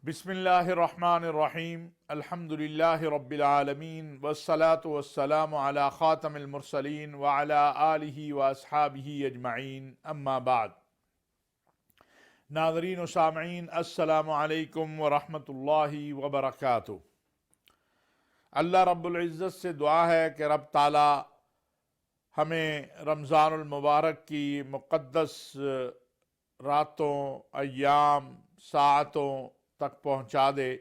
بسم اللہ الرحمن الرحیم الحمدللہ رب العالمین والصلاة والسلام علی خاتم المرسلین وعلی آلہ واصحابہ اجمعین اما بعد۔ ناظرین و سامعین السلام علیکم ورحمۃ اللہ وبرکاتہ۔ اللہ رب العزت سے دعا ہے کہ رب تعالی ہمیں رمضان المبارک کی مقدس راتوں، ایام، ساعتوں تک پہنچا دے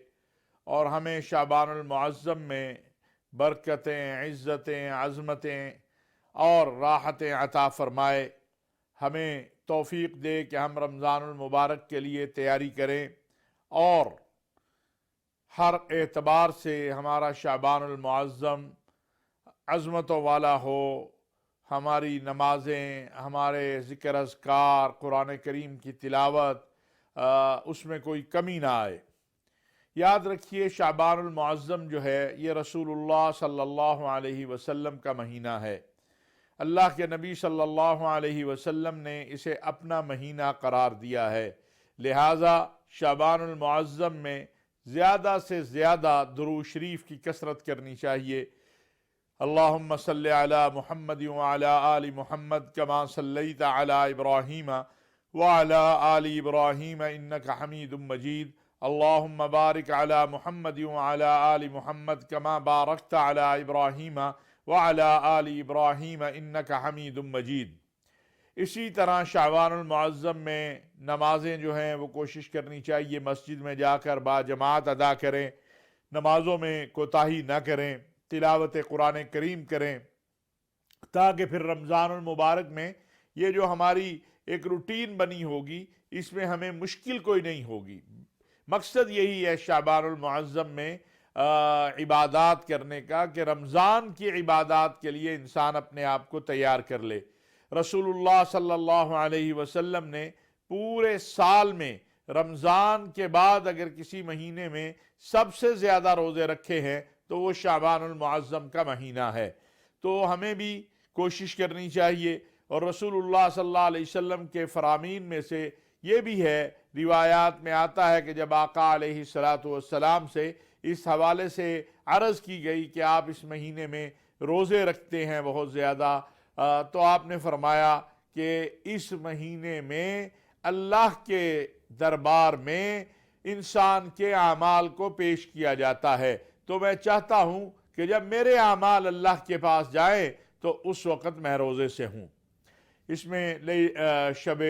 اور ہمیں شعبان المعظم میں برکتیں، عزتیں، عظمتیں اور راحتیں عطا فرمائے۔ ہمیں توفیق دے کہ ہم رمضان المبارک کے لیے تیاری کریں اور ہر اعتبار سے ہمارا شعبان المعظم عظمتوں والا ہو، ہماری نمازیں، ہمارے ذکر اذکار، قرآن کریم کی تلاوت، اس میں کوئی کمی نہ آئے۔ یاد رکھیے شعبان المعظم جو ہے یہ رسول اللہ صلی اللہ علیہ وسلم کا مہینہ ہے۔ اللہ کے نبی صلی اللہ علیہ وسلم نے اسے اپنا مہینہ قرار دیا ہے، لہٰذا شعبان المعظم میں زیادہ سے زیادہ درود شریف کی کثرت کرنی چاہیے۔ اللہم صلی علی محمد وعلی آل محمد کما صلیت علی ابراہیم وعلی آل ابراہیم انک حمید مجید۔ اللہم بارک علی محمد وعلی آل محمد کما بارکت علی ابراہیم وعلی آل ابراہیم انک حمید مجید۔ اسی طرح شعبان المعظم میں نمازیں جو ہیں وہ کوشش کرنی چاہیے مسجد میں جا کر باجماعت ادا کریں، نمازوں میں کوتاہی نہ کریں، تلاوت قرآن کریم کریں، تاکہ پھر رمضان المبارک میں یہ جو ہماری ایک روٹین بنی ہوگی اس میں ہمیں مشکل کوئی نہیں ہوگی۔ مقصد یہی ہے شعبان المعظم میں عبادات کرنے کا کہ رمضان کی عبادات کے لیے انسان اپنے آپ کو تیار کر لے۔ رسول اللہ صلی اللہ علیہ وسلم نے پورے سال میں رمضان کے بعد اگر کسی مہینے میں سب سے زیادہ روزے رکھے ہیں تو وہ شعبان المعظم کا مہینہ ہے۔ تو ہمیں بھی کوشش کرنی چاہیے، اور رسول اللہ صلی اللہ علیہ وسلم کے فرامین میں سے یہ بھی ہے، روایات میں آتا ہے کہ جب آقا علیہ السلام سے اس حوالے سے عرض کی گئی کہ آپ اس مہینے میں روزے رکھتے ہیں بہت زیادہ، تو آپ نے فرمایا کہ اس مہینے میں اللہ کے دربار میں انسان کے اعمال کو پیش کیا جاتا ہے، تو میں چاہتا ہوں کہ جب میرے اعمال اللہ کے پاس جائیں تو اس وقت میں روزے سے ہوں۔ اس میں شب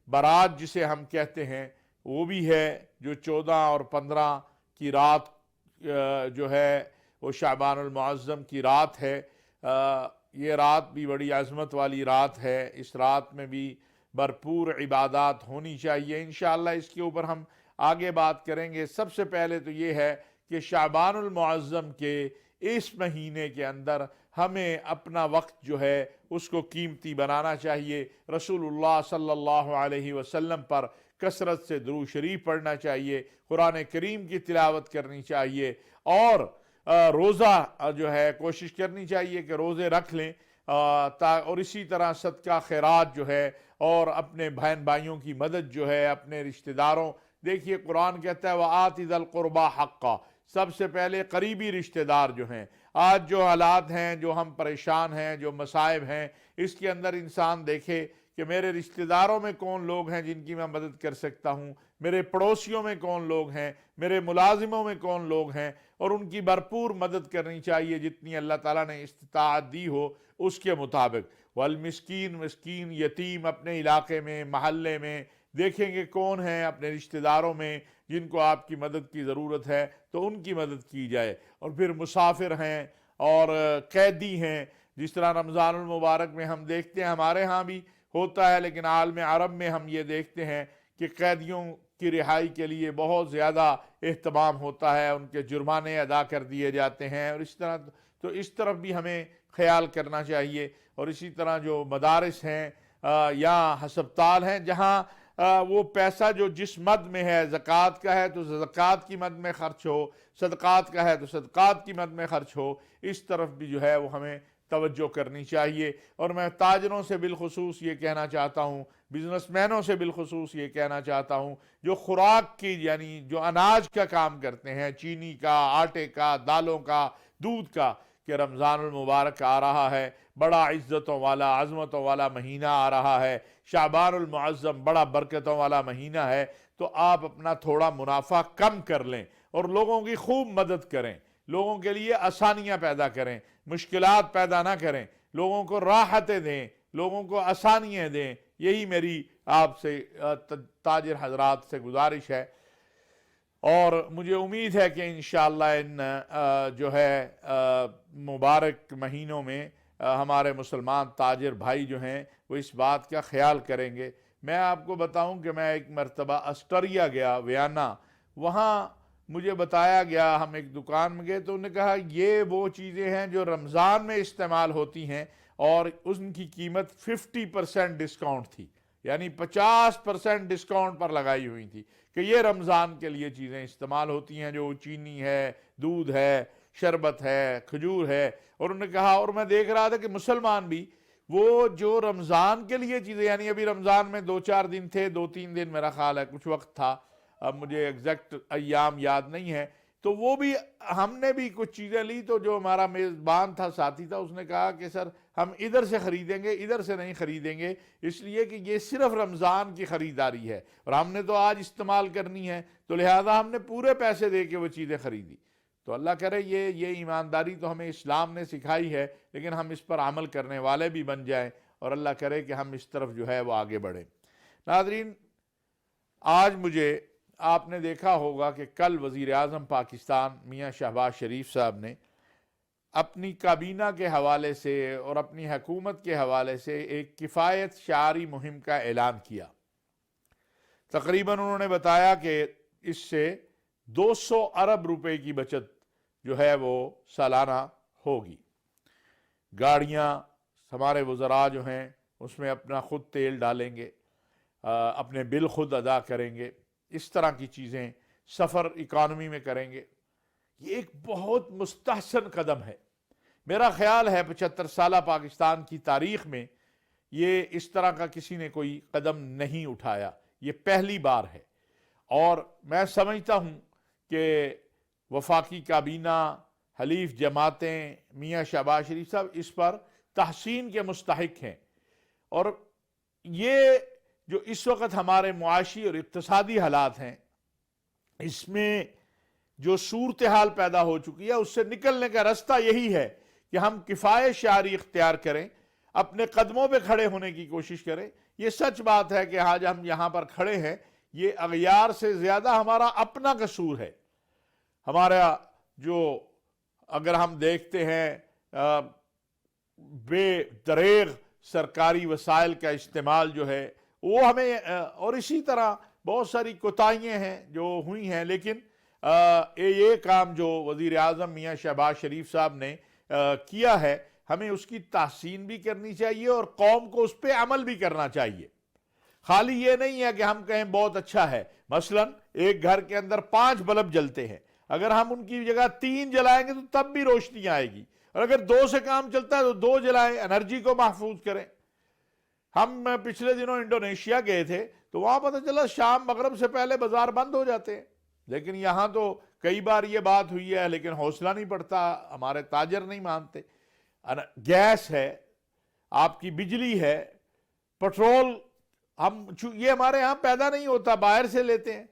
برات جسے ہم کہتے ہیں وہ بھی ہے، جو 14 اور 15 کی رات جو ہے وہ شعبان المعظم کی رات ہے۔ یہ رات بھی بڑی عظمت والی رات ہے، اس رات میں بھی بھرپور عبادات ہونی چاہیے۔ انشاءاللہ اس کے اوپر ہم آگے بات کریں گے۔ سب سے پہلے تو یہ ہے کہ شعبان المعظم کے اس مہینے کے اندر ہمیں اپنا وقت جو ہے اس کو قیمتی بنانا چاہیے، رسول اللہ صلی اللہ علیہ وسلم پر کثرت سے درود شریف پڑھنا چاہیے، قرآن کریم کی تلاوت کرنی چاہیے، اور روزہ جو ہے کوشش کرنی چاہیے کہ روزے رکھ لیں، اور اسی طرح صدقہ خیرات جو ہے، اور اپنے بہن بھائیوں کی مدد جو ہے، اپنے رشتہ داروں، دیکھیے قرآن کہتا ہے وَآتِ ذَا الْقُرْبَى حَقًّا، سب سے پہلے قریبی رشتہ دار جو ہیں۔ آج جو حالات ہیں، جو ہم پریشان ہیں، جو مصائب ہیں، اس کے اندر انسان دیکھے کہ میرے رشتہ داروں میں کون لوگ ہیں جن کی میں مدد کر سکتا ہوں، میرے پڑوسیوں میں کون لوگ ہیں، میرے ملازموں میں کون لوگ ہیں، اور ان کی بھرپور مدد کرنی چاہیے جتنی اللہ تعالیٰ نے استطاعت دی ہو اس کے مطابق۔ والمسکین، مسکین، یتیم اپنے علاقے میں، محلے میں دیکھیں گے کون ہیں اپنے رشتہ داروں میں جن کو آپ کی مدد کی ضرورت ہے تو ان کی مدد کی جائے۔ اور پھر مسافر ہیں اور قیدی ہیں، جس طرح رمضان المبارک میں ہم دیکھتے ہیں، ہمارے ہاں بھی ہوتا ہے لیکن عالم عرب میں ہم یہ دیکھتے ہیں کہ قیدیوں کی رہائی کے لیے بہت زیادہ اہتمام ہوتا ہے، ان کے جرمانے ادا کر دیے جاتے ہیں، اور اس طرح تو اس طرف بھی ہمیں خیال کرنا چاہیے۔ اور اسی طرح جو مدارس ہیں یا ہسپتال ہیں، جہاں وہ پیسہ جو جس مد میں ہے، زکوٰۃ کا ہے تو زکوٰۃ کی مد میں خرچ ہو، صدقات کا ہے تو صدقات کی مد میں خرچ ہو، اس طرف بھی جو ہے وہ ہمیں توجہ کرنی چاہیے۔ اور میں تاجروں سے بالخصوص یہ کہنا چاہتا ہوں، بزنس مینوں سے بالخصوص یہ کہنا چاہتا ہوں، جو خوراک کی یعنی جو اناج کا کام کرتے ہیں، چینی کا، آٹے کا، دالوں کا، دودھ کا، کہ رمضان المبارک آ رہا ہے، بڑا عزتوں والا عظمتوں والا مہینہ آ رہا ہے، شعبان المعظم بڑا برکتوں والا مہینہ ہے، تو آپ اپنا تھوڑا منافع کم کر لیں اور لوگوں کی خوب مدد کریں، لوگوں کے لیے آسانیاں پیدا کریں، مشکلات پیدا نہ کریں، لوگوں کو راحتیں دیں، لوگوں کو آسانیاں دیں۔ یہی میری آپ سے تاجر حضرات سے گزارش ہے، اور مجھے امید ہے کہ انشاءاللہ ان جو ہے مبارک مہینوں میں ہمارے مسلمان تاجر بھائی جو ہیں وہ اس بات کا خیال کریں گے۔ میں آپ کو بتاؤں کہ میں ایک مرتبہ آسٹریا گیا، ویانا، وہاں مجھے بتایا گیا، ہم ایک دکان میں گئے تو انہوں نے کہا یہ وہ چیزیں ہیں جو رمضان میں استعمال ہوتی ہیں، اور ان کی قیمت 50% ڈسکاؤنٹ تھی، یعنی 50% ڈسکاؤنٹ پر لگائی ہوئی تھی، کہ یہ رمضان کے لیے چیزیں استعمال ہوتی ہیں، جو چینی ہے، دودھ ہے، شربت ہے، کھجور ہے۔ اور انہوں نے کہا، اور میں دیکھ رہا تھا کہ مسلمان بھی وہ جو رمضان کے لیے چیزیں، یعنی ابھی رمضان میں 2-4 دن تھے، 2-3 دن میرا خیال ہے کچھ وقت تھا، اب مجھے ایگزیکٹ ایام یاد نہیں ہے، تو وہ بھی ہم نے بھی کچھ چیزیں لی، تو جو ہمارا میزبان تھا، ساتھی تھا، اس نے کہا کہ سر ہم ادھر سے خریدیں گے، ادھر سے نہیں خریدیں گے، اس لیے کہ یہ صرف رمضان کی خریداری ہے اور ہم نے تو آج استعمال کرنی ہے، تو لہذا ہم نے پورے پیسے دے کے وہ چیزیں خریدی۔ تو اللہ کرے یہ ایمانداری تو ہمیں اسلام نے سکھائی ہے، لیکن ہم اس پر عمل کرنے والے بھی بن جائیں، اور اللہ کرے کہ ہم اس طرف جو ہے وہ آگے بڑھیں۔ ناظرین، آج مجھے، آپ نے دیکھا ہوگا کہ کل وزیر اعظم پاکستان میاں شہباز شریف صاحب نے اپنی کابینہ کے حوالے سے اور اپنی حکومت کے حوالے سے ایک کفایت شعاری مہم کا اعلان کیا۔ تقریباً انہوں نے بتایا کہ اس سے 200 ارب روپے کی بچت جو ہے وہ سالانہ ہوگی۔ گاڑیاں ہمارے وزراء جو ہیں اس میں اپنا خود تیل ڈالیں گے، اپنے بل خود ادا کریں گے، اس طرح کی چیزیں، سفر اکانومی میں کریں گے۔ یہ ایک بہت مستحسن قدم ہے، میرا خیال ہے 75 سالہ پاکستان کی تاریخ میں یہ اس طرح کا کسی نے کوئی قدم نہیں اٹھایا، یہ پہلی بار ہے۔ اور میں سمجھتا ہوں کہ وفاقی کابینہ، حلیف جماعتیں، میاں شہباز شریف صاحب اس پر تحسین کے مستحق ہیں، اور یہ جو اس وقت ہمارے معاشی اور اقتصادی حالات ہیں، اس میں جو صورتحال پیدا ہو چکی ہے، اس سے نکلنے کا رستہ یہی ہے کہ ہم کفایت شعاری اختیار کریں، اپنے قدموں پہ کھڑے ہونے کی کوشش کریں۔ یہ سچ بات ہے کہ آج ہم یہاں پر کھڑے ہیں، یہ اغیار سے زیادہ ہمارا اپنا قصور ہے۔ ہمارا جو، اگر ہم دیکھتے ہیں، بے دریغ سرکاری وسائل کا استعمال جو ہے وہ ہمیں، اور اسی طرح بہت ساری کوتاہیاں ہیں جو ہوئی ہیں، لیکن یہ کام جو وزیر اعظم میاں شہباز شریف صاحب نے کیا ہے، ہمیں اس کی تحسین بھی کرنی چاہیے اور قوم کو اس پہ عمل بھی کرنا چاہیے۔ خالی یہ نہیں ہے کہ ہم کہیں بہت اچھا ہے، مثلا ایک گھر کے اندر 5 بلب جلتے ہیں، اگر ہم ان کی جگہ 3 جلائیں گے تو تب بھی روشنی آئے گی، اور اگر 2 سے کام چلتا ہے تو 2 جلائیں، انرجی کو محفوظ کریں۔ ہم پچھلے دنوں انڈونیشیا گئے تھے تو وہاں پتہ چلا شام مغرب سے پہلے بازار بند ہو جاتے ہیں، لیکن یہاں تو کئی بار یہ بات ہوئی ہے، لیکن حوصلہ نہیں پڑتا، ہمارے تاجر نہیں مانتے۔ گیس ہے، آپ کی بجلی ہے، پٹرول، یہ ہمارے ہاں پیدا نہیں ہوتا، باہر سے لیتے ہیں،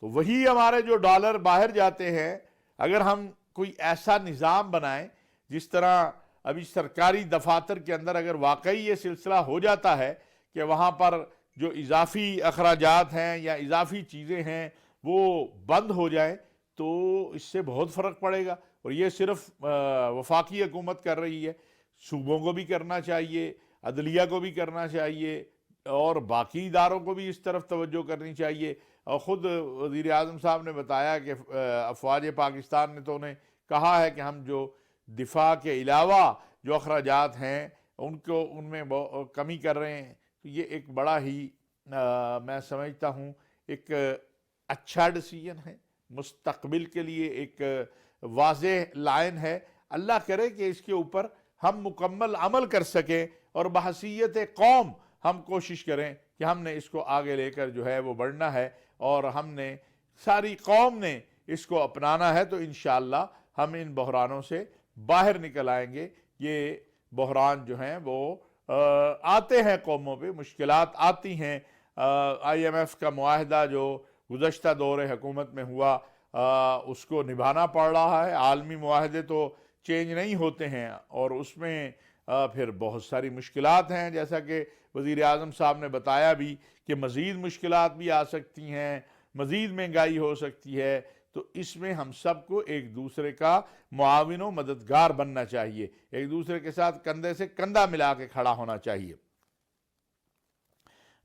تو وہی ہمارے جو ڈالر باہر جاتے ہیں۔ اگر ہم کوئی ایسا نظام بنائیں جس طرح ابھی سرکاری دفاتر کے اندر اگر واقعی یہ سلسلہ ہو جاتا ہے کہ وہاں پر جو اضافی اخراجات ہیں یا اضافی چیزیں ہیں وہ بند ہو جائیں، تو اس سے بہت فرق پڑے گا۔ اور یہ صرف وفاقی حکومت کر رہی ہے، صوبوں کو بھی کرنا چاہیے، عدلیہ کو بھی کرنا چاہیے، اور باقی اداروں کو بھی اس طرف توجہ کرنی چاہیے۔ اور خود وزیر اعظم صاحب نے بتایا کہ افواج پاکستان نے تو انہیں کہا ہے کہ ہم جو دفاع کے علاوہ جو اخراجات ہیں ان میں کمی کر رہے ہیں۔ تو یہ ایک بڑا ہی میں سمجھتا ہوں ایک اچھا ڈیسیژن ہے، مستقبل کے لیے ایک واضح لائن ہے۔ اللہ کرے کہ اس کے اوپر ہم مکمل عمل کر سکیں اور بحیثیت قوم ہم کوشش کریں کہ ہم نے اس کو آگے لے کر جو ہے وہ بڑھنا ہے، اور ہم نے ساری قوم نے اس کو اپنانا ہے، تو انشاءاللہ ہم ان بحرانوں سے باہر نکل آئیں گے۔ یہ بحران جو ہیں وہ آتے ہیں قوموں پہ، مشکلات آتی ہیں۔ آئی ایم ایف کا معاہدہ جو گزشتہ دور حکومت میں ہوا اس کو نبھانا پڑ رہا ہے۔ عالمی معاہدے تو چینج نہیں ہوتے ہیں، اور اس میں پھر بہت ساری مشکلات ہیں، جیسا کہ وزیر اعظم صاحب نے بتایا بھی کہ مزید مشکلات بھی آ سکتی ہیں، مزید مہنگائی ہو سکتی ہے۔ تو اس میں ہم سب کو ایک دوسرے کا معاون و مددگار بننا چاہیے، ایک دوسرے کے ساتھ کندھے سے کندھا ملا کے کھڑا ہونا چاہیے۔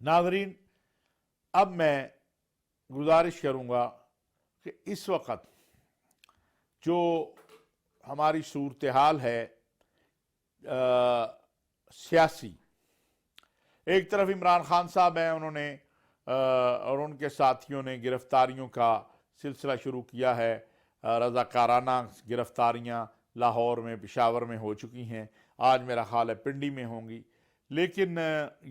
ناظرین، اب میں گزارش کروں گا کہ اس وقت جو ہماری صورتحال ہے سیاسی، ایک طرف عمران خان صاحب ہیں، انہوں نے اور ان کے ساتھیوں نے گرفتاریوں کا سلسلہ شروع کیا ہے۔ رضاکارانہ گرفتاریاں لاہور میں، پشاور میں ہو چکی ہیں، آج میرا خیال ہے پنڈی میں ہوں گی۔ لیکن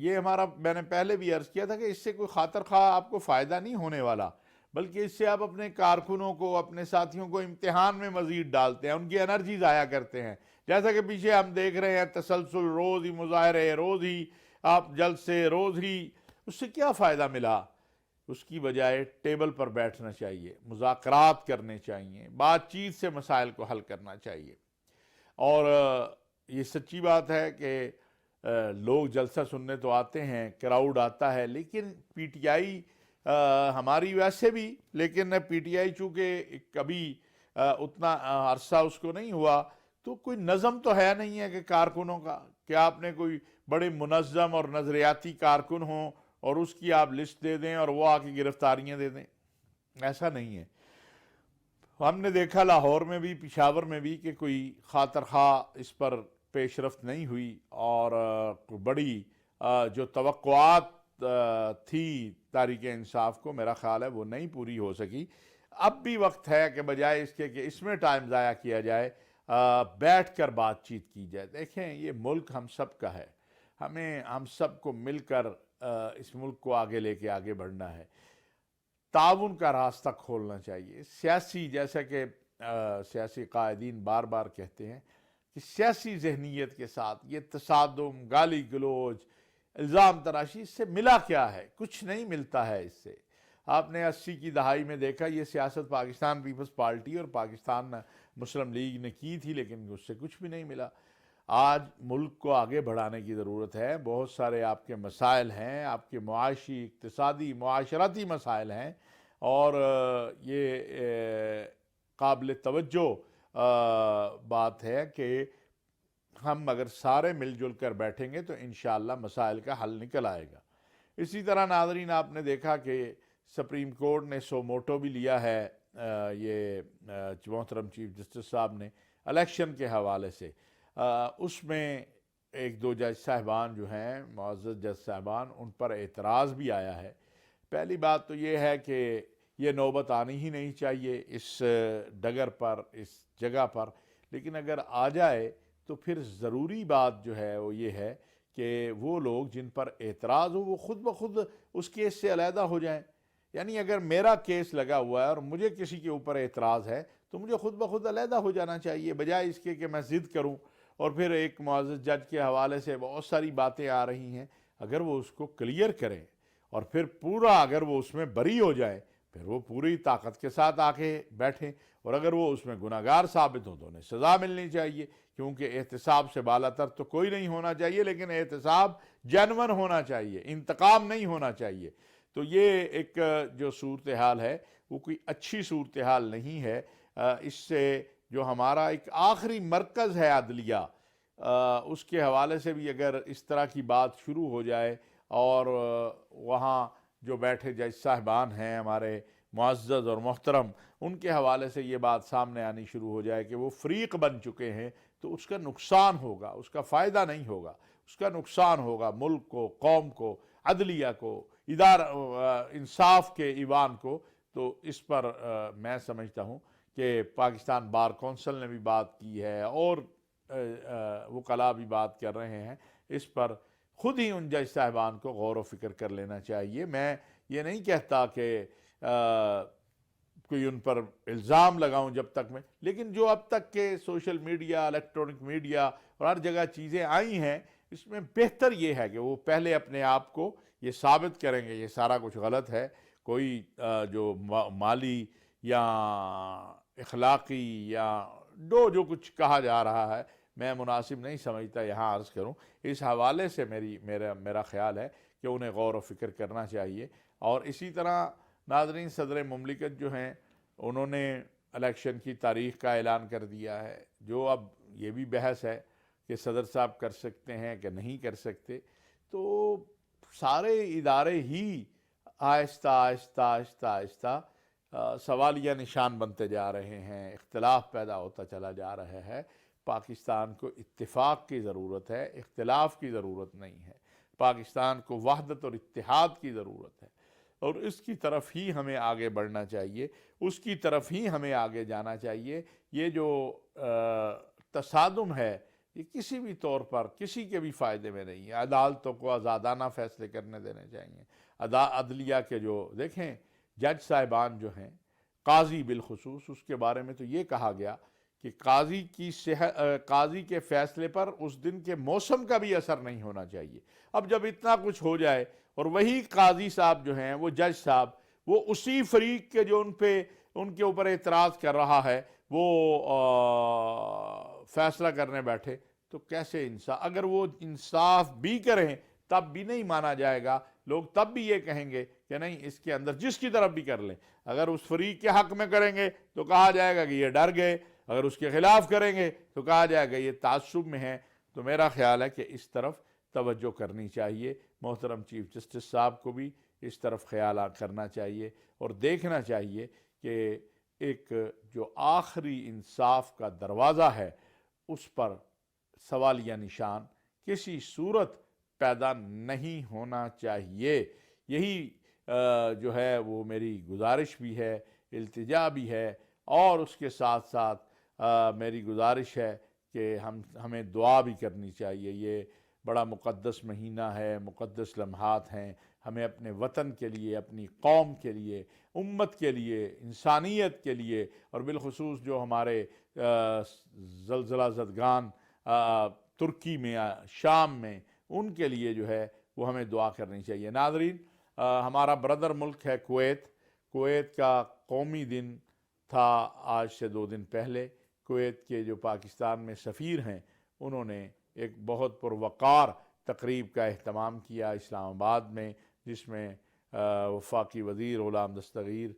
یہ میں نے پہلے بھی عرض کیا تھا کہ اس سے کوئی خاطر خواہ آپ کو فائدہ نہیں ہونے والا، بلکہ اس سے آپ اپنے کارکنوں کو، اپنے ساتھیوں کو امتحان میں مزید ڈالتے ہیں، ان کی انرجی ضائع کرتے ہیں۔ جیسا کہ پیچھے ہم دیکھ رہے ہیں، تسلسل، روز ہی مظاہرے، روز ہی آپ جلسے، روز ہی، اس سے کیا فائدہ ملا؟ اس کی بجائے ٹیبل پر بیٹھنا چاہیے، مذاکرات کرنے چاہیے، بات چیت سے مسائل کو حل کرنا چاہیے۔ اور یہ سچی بات ہے کہ لوگ جلسہ سننے تو آتے ہیں، کراؤڈ آتا ہے، لیکن پی ٹی آئی ہماری ویسے بھی، لیکن پی ٹی آئی چونکہ کبھی اتنا عرصہ اس کو نہیں ہوا، تو کوئی نظم تو ہے نہیں ہے کہ کارکنوں کا، کہ آپ نے کوئی بڑے منظم اور نظریاتی کارکن ہوں اور اس کی آپ لسٹ دے دیں اور وہ آ کے گرفتاریاں دے دیں، ایسا نہیں ہے۔ ہم نے دیکھا لاہور میں بھی، پشاور میں بھی، کہ کوئی خاطر خواہ اس پر پیش رفت نہیں ہوئی، اور بڑی جو توقعات تھی تحریک انصاف کو، میرا خیال ہے وہ نہیں پوری ہو سکی۔ اب بھی وقت ہے کہ بجائے اس کے کہ اس میں ٹائم ضائع کیا جائے، بیٹھ کر بات چیت کی جائے۔ دیکھیں، یہ ملک ہم سب کا ہے، ہم سب کو مل کر اس ملک کو آگے لے کے آگے بڑھنا ہے، تعاون کا راستہ کھولنا چاہیے۔ جیسا کہ سیاسی قائدین بار بار کہتے ہیں کہ سیاسی ذہنیت کے ساتھ یہ تصادم، گالی گلوچ، الزام تراشی، اس سے ملا کیا ہے؟ کچھ نہیں ملتا ہے اس سے۔ آپ نے 80 کی دہائی میں دیکھا، یہ سیاست پاکستان پیپلز پارٹی اور پاکستان مسلم لیگ نے کی تھی، لیکن اس سے کچھ بھی نہیں ملا۔ آج ملک کو آگے بڑھانے کی ضرورت ہے، بہت سارے آپ کے مسائل ہیں، آپ کے معاشی، اقتصادی، معاشرتی مسائل ہیں، اور یہ قابل توجہ بات ہے کہ ہم اگر سارے مل جل کر بیٹھیں گے تو انشاءاللہ مسائل کا حل نکل آئے گا۔ اسی طرح ناظرین، آپ نے دیکھا کہ سپریم کورٹ نے سو موٹو بھی لیا ہے، یہ محترم چیف جسٹس صاحب نے، الیکشن کے حوالے سے۔ اس میں ایک دو جج صاحبان جو ہیں، معزز جج صاحبان، ان پر اعتراض بھی آیا ہے۔ پہلی بات تو یہ ہے کہ یہ نوبت آنی ہی نہیں چاہیے اس ڈگر پر، اس جگہ پر، لیکن اگر آ جائے تو پھر ضروری بات جو ہے وہ یہ ہے کہ وہ لوگ جن پر اعتراض ہو وہ خود بخود اس کیس سے علیحدہ ہو جائیں۔ یعنی اگر میرا کیس لگا ہوا ہے اور مجھے کسی کے اوپر اعتراض ہے تو مجھے خود بخود علیحدہ ہو جانا چاہیے، بجائے اس کے کہ میں ضد کروں اور پھر ایک معزز جج کے حوالے سے بہت ساری باتیں آ رہی ہیں۔ اگر وہ اس کو کلیئر کریں اور پھر پورا اگر وہ اس میں بری ہو جائے، پھر وہ پوری طاقت کے ساتھ آ کے بیٹھیں، اور اگر وہ اس میں گناہگار ثابت ہوں تو انہیں سزا ملنی چاہیے، کیونکہ احتساب سے بالا تر تو کوئی نہیں ہونا چاہیے، لیکن احتساب جینون ہونا چاہیے، انتقام نہیں ہونا چاہیے۔ تو یہ ایک جو صورتحال ہے وہ کوئی اچھی صورتحال نہیں ہے۔ اس سے جو ہمارا ایک آخری مرکز ہے عدلیہ، اس کے حوالے سے بھی اگر اس طرح کی بات شروع ہو جائے، اور وہاں جو بیٹھے جج صاحبان ہیں ہمارے معزز اور محترم، ان کے حوالے سے یہ بات سامنے آنی شروع ہو جائے کہ وہ فریق بن چکے ہیں، تو اس کا نقصان ہوگا، اس کا فائدہ نہیں ہوگا، اس کا نقصان ہوگا ملک کو، قوم کو، عدلیہ کو، انصاف کے ایوان کو۔ تو اس پر میں سمجھتا ہوں کہ پاکستان بار کونسل نے بھی بات کی ہے، اور وکلاء بھی بات کر رہے ہیں، اس پر خود ہی ان جج صاحبان کو غور و فکر کر لینا چاہیے۔ میں یہ نہیں کہتا کہ کوئی ان پر الزام لگاؤں جب تک میں، لیکن جو اب تک کے سوشل میڈیا، الیکٹرانک میڈیا اور ہر جگہ چیزیں آئی ہیں، اس میں بہتر یہ ہے کہ وہ پہلے اپنے آپ کو یہ ثابت کریں گے یہ سارا کچھ غلط ہے۔ کوئی جو مالی یا اخلاقی یا جو کچھ کہا جا رہا ہے، میں مناسب نہیں سمجھتا یہاں عرض کروں۔ اس حوالے سے میرا خیال ہے کہ انہیں غور و فکر کرنا چاہیے۔ اور اسی طرح ناظرین، صدر مملکت جو ہیں انہوں نے الیکشن کی تاریخ کا اعلان کر دیا ہے، جو اب یہ بھی بحث ہے کہ صدر صاحب کر سکتے ہیں کہ نہیں کر سکتے۔ تو سارے ادارے ہی آہستہ آہستہ آہستہ آہستہ سوالیہ نشان بنتے جا رہے ہیں، اختلاف پیدا ہوتا چلا جا رہا ہے۔ پاکستان کو اتفاق کی ضرورت ہے، اختلاف کی ضرورت نہیں ہے۔ پاکستان کو وحدت اور اتحاد کی ضرورت ہے، اور اس کی طرف ہی ہمیں آگے بڑھنا چاہیے، اس کی طرف ہی ہمیں آگے جانا چاہیے۔ یہ جو تصادم ہے، یہ کسی بھی طور پر کسی کے بھی فائدے میں نہیں ہے۔ عدالتوں کو آزادانہ فیصلے کرنے دینے چاہیے۔ عدلیہ کے جو دیکھیں جج صاحبان جو ہیں، قاضی بالخصوص، اس کے بارے میں تو یہ کہا گیا کہ قاضی کے فیصلے پر اس دن کے موسم کا بھی اثر نہیں ہونا چاہیے۔ اب جب اتنا کچھ ہو جائے اور وہی قاضی صاحب جو ہیں، وہ جج صاحب، وہ اسی فریق کے جو ان کے اوپر اعتراض کر رہا ہے، وہ فیصلہ کرنے بیٹھے، تو کیسے اگر وہ انصاف بھی کریں تب بھی نہیں مانا جائے گا۔ لوگ تب بھی یہ کہیں گے کہ نہیں، اس کے اندر جس کی طرف بھی کر لیں، اگر اس فریق کے حق میں کریں گے تو کہا جائے گا کہ یہ ڈر گئے، اگر اس کے خلاف کریں گے تو کہا جائے گا یہ تعصب میں ہے۔ تو میرا خیال ہے کہ اس طرف توجہ کرنی چاہیے۔ محترم چیف جسٹس صاحب کو بھی اس طرف خیال کرنا چاہیے اور دیکھنا چاہیے کہ ایک جو آخری انصاف کا دروازہ ہے، اس پر سوالیہ نشان کسی صورت پیدا نہیں ہونا چاہیے۔ یہی جو ہے وہ میری گزارش بھی ہے، التجا بھی ہے، اور اس کے ساتھ ساتھ میری گزارش ہے کہ ہمیں دعا بھی کرنی چاہیے۔ یہ بڑا مقدس مہینہ ہے، مقدس لمحات ہیں۔ ہمیں اپنے وطن کے لیے، اپنی قوم کے لیے، امت کے لیے، انسانیت کے لیے، اور بالخصوص جو ہمارے زلزلہ زدگان ترکی میں، شام میں، ان کے لیے جو ہے وہ ہمیں دعا کرنی چاہیے۔ ناظرین، ہمارا برادر ملک ہے کویت کا قومی دن تھا آج سے 2 دن پہلے۔ کویت کے جو پاکستان میں سفیر ہیں، انہوں نے ایک بہت پروقار تقریب کا اہتمام کیا اسلام آباد میں، جس میں وفاقی وزیر غلام دستگیر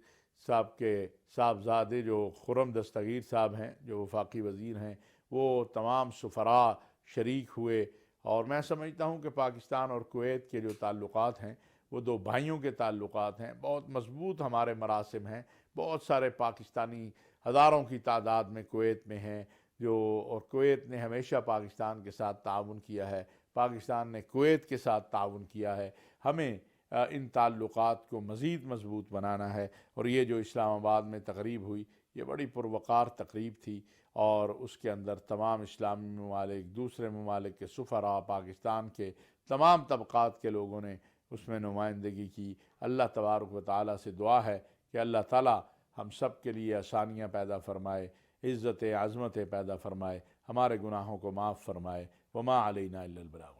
صاحب کے صاحبزادے جو خرم دستگیر صاحب ہیں، جو وفاقی وزیر ہیں، وہ تمام سفراء شریک ہوئے۔ اور میں سمجھتا ہوں کہ پاکستان اور کویت کے جو تعلقات ہیں، وہ 2 بھائیوں کے تعلقات ہیں، بہت مضبوط ہمارے مراسم ہیں۔ بہت سارے پاکستانی ہزاروں کی تعداد میں کویت میں ہیں، اور کویت نے ہمیشہ پاکستان کے ساتھ تعاون کیا ہے، پاکستان نے کویت کے ساتھ تعاون کیا ہے۔ ہمیں ان تعلقات کو مزید مضبوط بنانا ہے، اور یہ جو اسلام آباد میں تقریب ہوئی، یہ بڑی پروقار تقریب تھی، اور اس کے اندر تمام اسلامی ممالک، دوسرے ممالک کے سفراء، پاکستان کے تمام طبقات کے لوگوں نے اس میں نمائندگی کی۔ اللہ تبارک و تعالیٰ سے دعا ہے کہ اللہ تعالیٰ ہم سب کے لیے آسانیاں پیدا فرمائے، عزت عظمت پیدا فرمائے، ہمارے گناہوں کو معاف فرمائے۔ وما علینا الا البلاغ۔